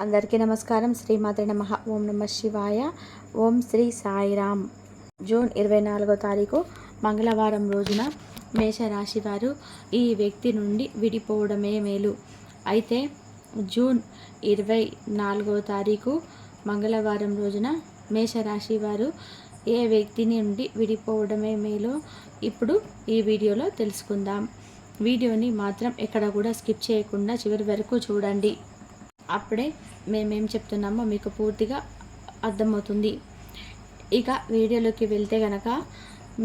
అందరికీ నమస్కారం. శ్రీమాత్రే నమః. ఓం నమ శివాయ. ఓం శ్రీ సాయిరామ్. జూన్ 24వ తారీఖు మంగళవారం రోజున మేషరాశి వారు ఈ వ్యక్తి నుండి విడిపోవడమే మేలు. అయితే జూన్ 24వ తారీఖు మంగళవారం రోజున మేషరాశి వారు ఏ వ్యక్తి నుండి విడిపోవడమే మేలో ఇప్పుడు ఈ వీడియోలో తెలుసుకుందాం. వీడియోని మాత్రం ఎక్కడ కూడా స్కిప్ చేయకుండా చివరి వరకు చూడండి. అప్పుడే మేమేం చెప్తున్నామో మీకు పూర్తిగా అర్థమవుతుంది. ఇక వీడియోలోకి వెళ్తే గనక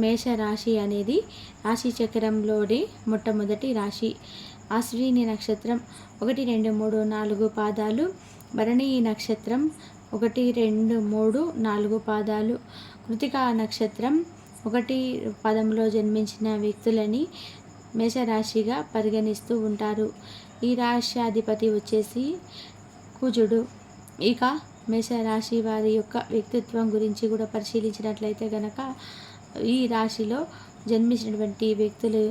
మేషరాశి అనేది రాశి చక్రంలోని మొట్టమొదటి రాశి. అశ్విని నక్షత్రం 1, 2, 3, 4 పాదాలు, భరణి నక్షత్రం 1, 2, 3, 4 పాదాలు, కృతికా నక్షత్రం 1 పదంలో జన్మించిన వ్యక్తులని మేషరాశిగా పరిగణిస్తూ ఉంటారు. ఈ రాశ్యాధిపతి వచ్చేసి కుజుడు. ఇక మేషరాశి వారి యొక్క వ్యక్తిత్వం గురించి కూడా పరిశీలించినట్లయితే గనక ఈ రాశిలో జన్మించినటువంటి వ్యక్తులు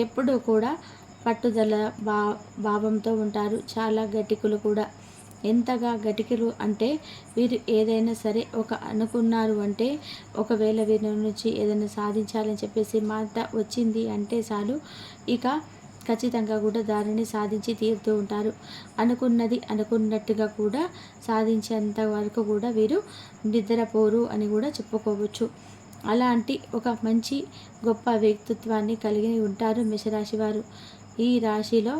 ఎప్పుడూ కూడా పట్టుదల భావంతో ఉంటారు. చాలా గట్టికులు కూడా. ఎంతగా గట్టికులు అంటే వీరు ఏదైనా సరే అనుకున్నారు అంటే ఒకవేళ వీరి నుంచి ఏదైనా సాధించాలని చెప్పేసి మాట వచ్చింది అంటే చాలు ఇక ఖచ్చితంగా కూడా దానిని సాధించి తీరుతూ ఉంటారు. అనుకున్నది అనుకున్నట్టుగా కూడా సాధించేంత వరకు కూడా వీరు నిద్రపోరు అని కూడా చెప్పుకోవచ్చు. అలాంటి ఒక మంచి గొప్ప వ్యక్తిత్వాన్ని కలిగి ఉంటారు మేషరాశి వారు. ఈ రాశిలో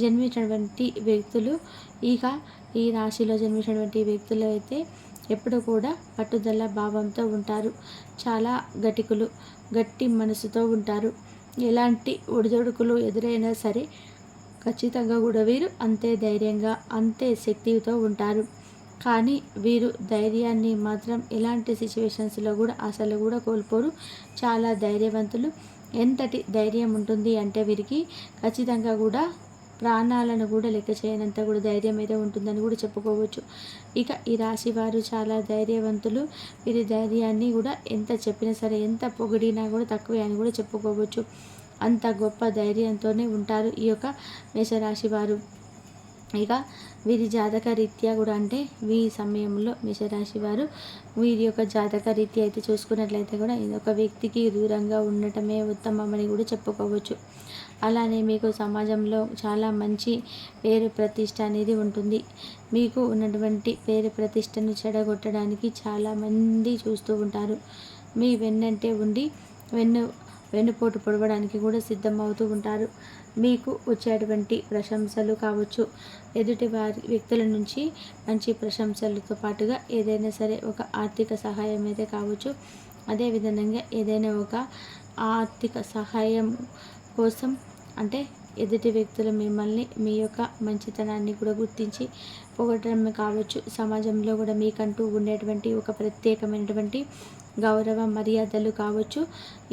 జన్మించినటువంటి వ్యక్తులు ఈ రాశిలో జన్మించినటువంటి వ్యక్తులు అయితే ఎప్పుడు కూడా పట్టుదల భావంతో ఉంటారు. చాలా గట్టికులు, గట్టి మనసుతో ఉంటారు. ఎలాంటి ఒడిదొడుకులు ఎదురైనా సరే ఖచ్చితంగా కూడా వీరు అంతే ధైర్యంగా అంతే శక్తితో ఉంటారు. కానీ వీరు ధైర్యాన్ని మాత్రం ఎలాంటి సిచ్యువేషన్స్లో కూడా అసలు కూడా కోల్పోరు. చాలా ధైర్యవంతులు. ఎంతటి ధైర్యం ఉంటుంది అంటే వీరికి ఖచ్చితంగా కూడా ప్రాణాలను కూడా లెక్క చేయనంత కూడా ధైర్యం అయితే ఉంటుందని కూడా చెప్పుకోవచ్చు. ఇక ఈ రాశి వారు చాలా ధైర్యవంతులు. వీరి ధైర్యాన్ని కూడా ఎంత చెప్పినా సరే, ఎంత పొగిడినా కూడా తక్కువే అని కూడా చెప్పుకోవచ్చు. అంత గొప్ప ధైర్యంతోనే ఉంటారు ఈ యొక్క మేషరాశి వారు. ఇక వీరి జాతక రీత్యా కూడా అంటే ఈ సమయంలో మేషరాశి వారు వీరి యొక్క జాతక రీత్యా అయితే చూసుకున్నట్లయితే కూడా ఒక వ్యక్తికి దూరంగా ఉండటమే ఉత్తమమని కూడా చెప్పుకోవచ్చు. అలానే మీకు సమాజంలో చాలా మంచి పేరు ప్రతిష్ట అనేది ఉంటుంది. మీకు ఉన్నటువంటి పేరు ప్రతిష్టను చెడగొట్టడానికి చాలామంది చూస్తూ ఉంటారు. మీ వెన్నంటే ఉండి వెన్నుపోటు పొడవడానికి కూడా సిద్ధమవుతూ ఉంటారు. మీకు వచ్చేటువంటి ప్రశంసలు కావచ్చు, ఎదుటి వారి వ్యక్తుల నుంచి మంచి ప్రశంసలతో పాటుగా ఏదైనా సరే ఒక ఆర్థిక సహాయం అయితే కావచ్చు. అదేవిధంగా ఏదైనా ఒక ఆర్థిక సహాయం కోసం అంటే ఎదుటి వ్యక్తులు మిమ్మల్ని మీ యొక్క మంచితనాన్ని కూడా గుర్తించి పొగడమే కావచ్చు. సమాజంలో కూడా మీకంటూ ఉండేటువంటి ఒక ప్రత్యేకమైనటువంటి గౌరవ మర్యాదలు కావచ్చు.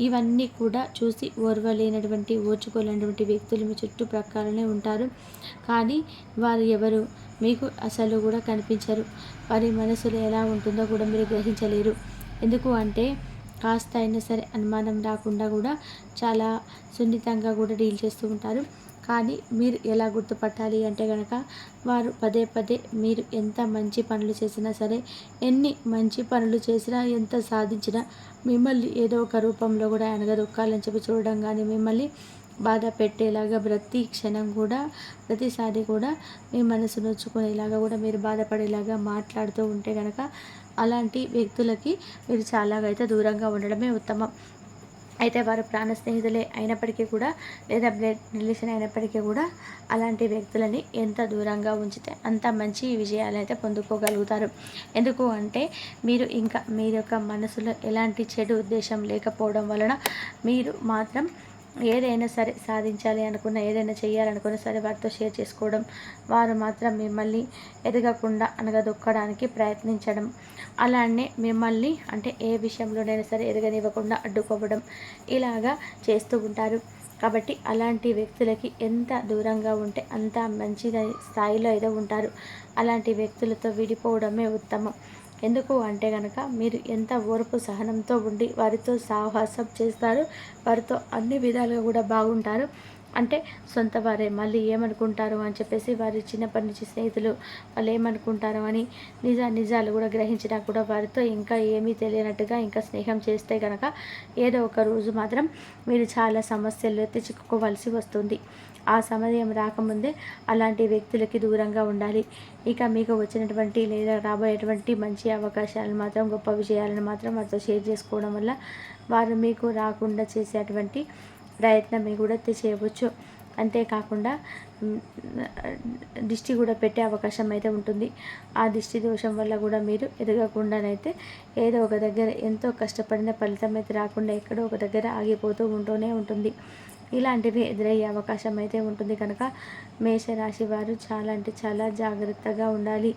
ఇవన్నీ కూడా చూసి ఓర్చుకోలేనటువంటి వ్యక్తులు మీ చుట్టుప్రక్కలనే ఉంటారు. కానీ వారు ఎవరు మీకు అసలు కూడా కనిపించరు. వారి మనసులో ఎలా ఉంటుందో కూడా మీరు గ్రహించలేరు. ఎందుకు అంటే కాస్త అయినా సరే అనుమానం రాకుండా కూడా చాలా సున్నితంగా కూడా డీల్ చేస్తూ ఉంటారు. కానీ మీరు ఎలా గుర్తుపట్టాలి అంటే కనుక వారు పదే పదే మీరు ఎంత మంచి పనులు చేసినా సరే, ఎన్ని మంచి పనులు చేసినా, ఎంత సాధించినా మిమ్మల్ని ఏదో ఒక రూపంలో కూడా అనగదొక్కాలని చెప్పి చూడడం కానీ, మిమ్మల్ని బాధ పెట్టేలాగా ప్రతి క్షణం కూడా ప్రతిసారి కూడా మీ మనసు నొచ్చుకునేలాగా కూడా మీరు బాధపడేలాగా మాట్లాడుతూ ఉంటే కనుక అలాంటి వ్యక్తులకి మీరు చాలాగా అయితే దూరంగా ఉండడమే ఉత్తమం. అయితే వారు ప్రాణ స్నేహితులే అయినప్పటికీ కూడా లేదా బ్లడ్ రిలేషన్ అయినప్పటికీ కూడా అలాంటి వ్యక్తులని ఎంత దూరంగా ఉంచితే అంత మంచి విజయాలు అయితే పొందుకోగలుగుతారు. ఎందుకు అంటే మీరు ఇంకా మీ యొక్క మనసులో ఎలాంటి చెడు ఉద్దేశం లేకపోవడం వలన మీరు మాత్రం ఏదైనా సరే సాధించాలి అనుకున్న, ఏదైనా చేయాలనుకున్న సరే వారితో షేర్ చేసుకోవడం, వారు మాత్రం మిమ్మల్ని ఎదగకుండా అనగదొక్కడానికి ప్రయత్నించడం, అలానే మిమ్మల్ని అంటే ఏ విషయంలోనైనా సరే ఎదగనివ్వకుండా అడ్డుకోవడం ఇలాగా చేస్తూ ఉంటారు. కాబట్టి అలాంటి వ్యక్తులకి ఎంత దూరంగా ఉంటే అంత మంచి స్థాయిలో అయితే ఉంటారు. అలాంటి వ్యక్తులతో విడిపోవడమే ఉత్తమం. ఎందుకు అంటే కనుక మీరు ఎంత ఓర్పు సహనంతో ఉండి వారితో సాహసం చేస్తారు, వారితో అన్ని విధాలుగా కూడా బాగుంటారు. అంటే సొంత వారే మళ్ళీ ఏమనుకుంటారు అని చెప్పేసి వారి చిన్నప్పటి నుంచి స్నేహితులు వాళ్ళు ఏమనుకుంటారు అని నిజాలు కూడా గ్రహించినా కూడా వారితో ఇంకా ఏమీ తెలియనట్టుగా ఇంకా స్నేహం చేస్తే కనుక ఏదో ఒక రోజు మాత్రం మీరు చాలా సమస్యలు ఎత్తి చిక్కుకోవాల్సి వస్తుంది. ఆ సమయం రాకముందే అలాంటి వ్యక్తులకి దూరంగా ఉండాలి. ఇక మీకు వచ్చినటువంటి లేదా రాబోయేటువంటి మంచి అవకాశాలను మాత్రం గొప్ప విజయాలను మాత్రం వారితో షేర్ చేసుకోవడం వల్ల వారు మీకు రాకుండా చేసేటువంటి ప్రయత్నం కూడా చేయవచ్చు. అంతేకాకుండా దిష్టి కూడా పెట్టే అవకాశం అయితే ఉంటుంది. ఆ దిష్టి దోషం వల్ల కూడా మీరు ఎదగకుండానైతే ఏదో ఒక దగ్గర ఎంతో కష్టపడిన ఫలితం అయితే రాకుండా ఎక్కడో ఒక దగ్గర ఆగిపోతూ ఉంటూనే ఉంటుంది. ఇలాంటివి ఎదురయ్యే అవకాశం అయితే ఉంటుంది కనుక మేషరాశి వారు చాలా అంటే చాలా జాగ్రత్తగా ఉండాలి.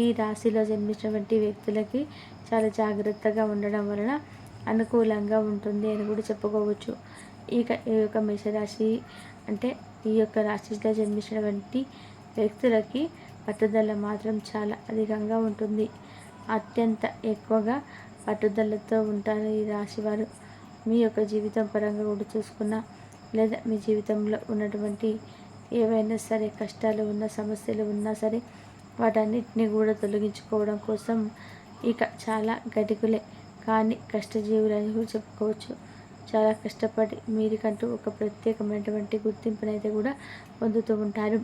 ఈ రాశిలో జన్మించినటువంటి వ్యక్తులకి చాలా జాగ్రత్తగా ఉండడం వలన అనుకూలంగా ఉంటుంది అని కూడా చెప్పుకోవచ్చు. ఇక ఈ యొక్క మేషరాశి అంటే ఈ యొక్క రాశిలో జన్మించినటువంటి వ్యక్తులకి పట్టుదల మాత్రం చాలా అధికంగా ఉంటుంది. అత్యంత ఎక్కువగా పట్టుదలతో ఉంటారు ఈ రాశివారు. మీ యొక్క జీవితం పరంగా కూడా చూసుకున్నా లేదా మీ జీవితంలో ఉన్నటువంటి ఏవైనా సరే కష్టాలు ఉన్నా సమస్యలు ఉన్నా సరే వాటన్నిటిని కూడా తొలగించుకోవడం కోసం ఇక చాలా గటికులే కానీ కష్టజీవులని కూడా చెప్పుకోవచ్చు. చాలా కష్టపడి మీరికంటూ ఒక ప్రత్యేకమైనటువంటి గుర్తింపునైతే కూడా పొందుతూ ఉంటారు.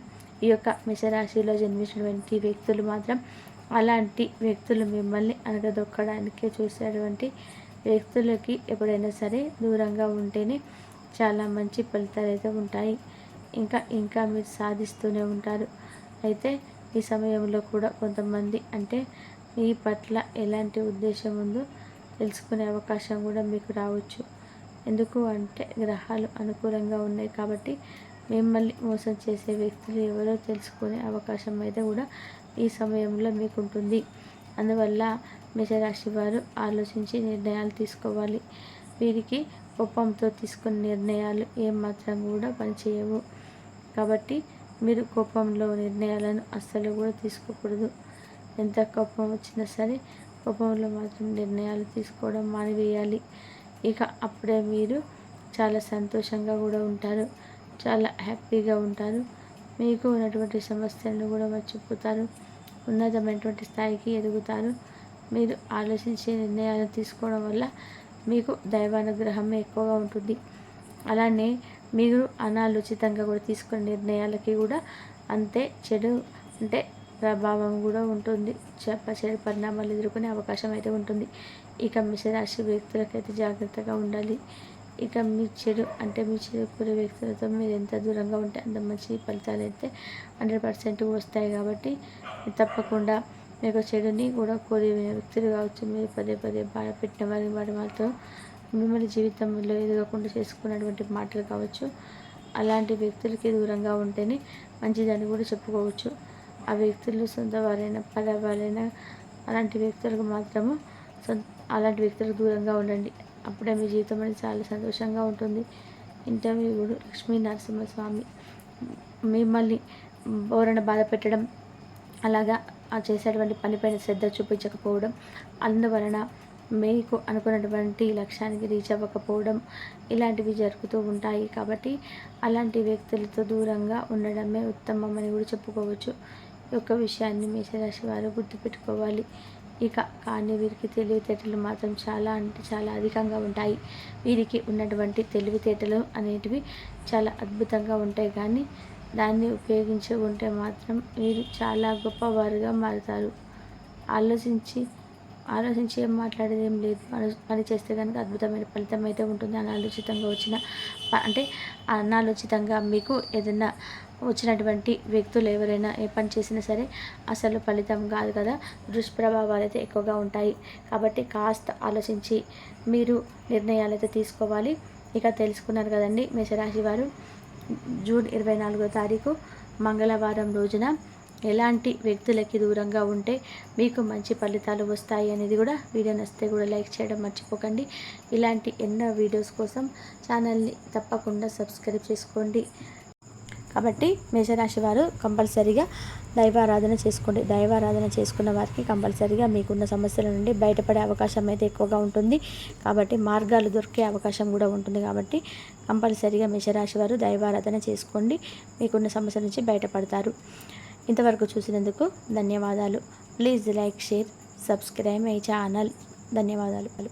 ఈ యొక్క మేషరాశిలో జన్మించినటువంటి వ్యక్తులు మాత్రం అలాంటి వ్యక్తులు మిమ్మల్ని అనగదొక్కడానికే చూసేటువంటి వ్యక్తులకి ఎప్పుడైనా సరే దూరంగా ఉంటేనే చాలా మంచి ఫలితాలు అయితే ఉంటాయి. ఇంకా మీరు సాధిస్తూనే ఉంటారు. అయితే ఈ సమయంలో కూడా కొంతమంది అంటే మీ పట్ల ఎలాంటి ఉద్దేశం ఉందో తెలుసుకునే అవకాశం కూడా మీకు రావచ్చు. ఎందుకు అంటే గ్రహాలు అనుకూలంగా ఉన్నాయి కాబట్టి మిమ్మల్ని మోసం చేసే వ్యక్తులు ఎవరో తెలుసుకునే అవకాశం అయితే కూడా ఈ సమయంలో మీకు ఉంటుంది. అందువల్ల మేషరాశి వారు ఆలోచించి నిర్ణయాలు తీసుకోవాలి. వీరికి కోపంతో తీసుకున్న నిర్ణయాలు ఏమాత్రం కూడా పనిచేయవు. కాబట్టి మీరు కోపంలో నిర్ణయాలను అస్సలు కూడా తీసుకోకూడదు. ఎంత కోపం వచ్చినా సరే కోపంలో మాత్రం నిర్ణయాలు తీసుకోవడం మానివేయాలి. ఇక అప్పుడే మీరు చాలా సంతోషంగా కూడా ఉంటారు. చాలా హ్యాపీగా ఉంటారు. మీకు ఉన్నటువంటి సమస్యలను కూడా మర్చిపోతారు. ఉన్నతమైనటువంటి స్థాయికి ఎదుగుతారు. మీరు ఆలోచించే నిర్ణయాలు తీసుకోవడం వల్ల మీకు దైవానుగ్రహమే ఎక్కువగా ఉంటుంది. అలానే మీరు అనాలోచితంగా కూడా తీసుకునే నిర్ణయాలకి కూడా అంతే చెడు అంటే ప్రభావం కూడా ఉంటుంది. చెడు పరిణామాలు ఎదుర్కొనే అవకాశం అయితే ఉంటుంది. ఇక మేషరాశి వ్యక్తులకైతే జాగ్రత్తగా ఉండాలి. ఇక మీ చెడు కోరే వ్యక్తులతో మీరు ఎంత దూరంగా ఉంటే అంత మంచి ఫలితాలు అయితే 100% వస్తాయి. కాబట్టి తప్పకుండా మీకు చెడుని కూడా కోరే వ్యక్తులు కావచ్చు, మీరు పదే పదే బాధ పెట్టిన వారి మాత్రం మిమ్మల్ని జీవితంలో ఎదగకుండా చేసుకున్నటువంటి మాటలు కావచ్చు, అలాంటి వ్యక్తులకి దూరంగా ఉంటేనే మంచిదని కూడా చెప్పుకోవచ్చు. ఆ వ్యక్తులు సొంత వారైనా పరవారైనా అలాంటి వ్యక్తులకు మాత్రము అలాంటి వ్యక్తులకు దూరంగా ఉండండి. అప్పుడే మీ జీవితం అనేది చాలా సంతోషంగా ఉంటుంది. ఇంటర్వ్యూడు లక్ష్మీ నరసింహస్వామి మిమ్మల్ని ఎవరైనా బాధ పెట్టడం అలాగా ఆ చేసేటువంటి పనిపైన శ్రద్ధ చూపించకపోవడం, అందువలన మీకు అనుకున్నటువంటి లక్ష్యానికి రీచ్ అవ్వకపోవడం ఇలాంటివి జరుగుతూ ఉంటాయి. కాబట్టి అలాంటి వ్యక్తులతో దూరంగా ఉండడమే ఉత్తమం అని కూడా చెప్పుకోవచ్చు. ఈ యొక్క విషయాన్ని మేషరాశి వారు గుర్తుపెట్టుకోవాలి. కానీ వీరికి తెలివితేటలు మాత్రం చాలా అంటే చాలా అధికంగా ఉంటాయి. వీరికి ఉన్నటువంటి తెలివితేటలు అనేటివి చాలా అద్భుతంగా ఉంటాయి. కానీ దాన్ని ఉపయోగించుకుంటే మాత్రం వీరు చాలా గొప్పవారుగా మారుతారు. ఆలోచించి ఏం మాట్లాడేది ఏం లేదు. పని చేస్తే కనుక అద్భుతమైన ఫలితం అయితే ఉంటుంది. అనాలోచితంగా మీకు ఏదైనా వచ్చినటువంటి వ్యక్తులు ఎవరైనా ఏ పని చేసినా సరే అసలు ఫలితం కాదు కదా, దుష్ప్రభావాలు అయితే ఎక్కువగా ఉంటాయి. కాబట్టి కాస్త ఆలోచించి మీరు నిర్ణయాలు అయితే తీసుకోవాలి. తెలుసుకున్నారు కదండి మేషరాశి వారు జూన్ 24వ తారీఖు మంగళవారం రోజున ఎలాంటి వ్యక్తులకి దూరంగా ఉంటే మీకు మంచి ఫలితాలు వస్తాయి అనేది కూడా వీడియో నచ్చితే కూడా లైక్ చేయడం మర్చిపోకండి. ఇలాంటి ఎన్నో వీడియోస్ కోసం ఛానల్ని తప్పకుండా సబ్స్క్రైబ్ చేసుకోండి. కాబట్టి మేషరాశి వారు కంపల్సరీగా దైవారాధన చేసుకోండి. దైవారాధన చేసుకున్న వారికి కంపల్సరీగా మీకున్న సమస్యల నుండి బయటపడే అవకాశం అయితే ఎక్కువగా ఉంటుంది. కాబట్టి మార్గాలు దొరికే అవకాశం కూడా ఉంటుంది. కాబట్టి కంపల్సరీగా మేషరాశి వారు దైవారాధన చేసుకోండి, మీకున్న సమస్య నుంచి బయటపడతారు. ఇంతవరకు చూసినందుకు ధన్యవాదాలు. Please like, share, subscribe my channel. ధన్యవాదాలు.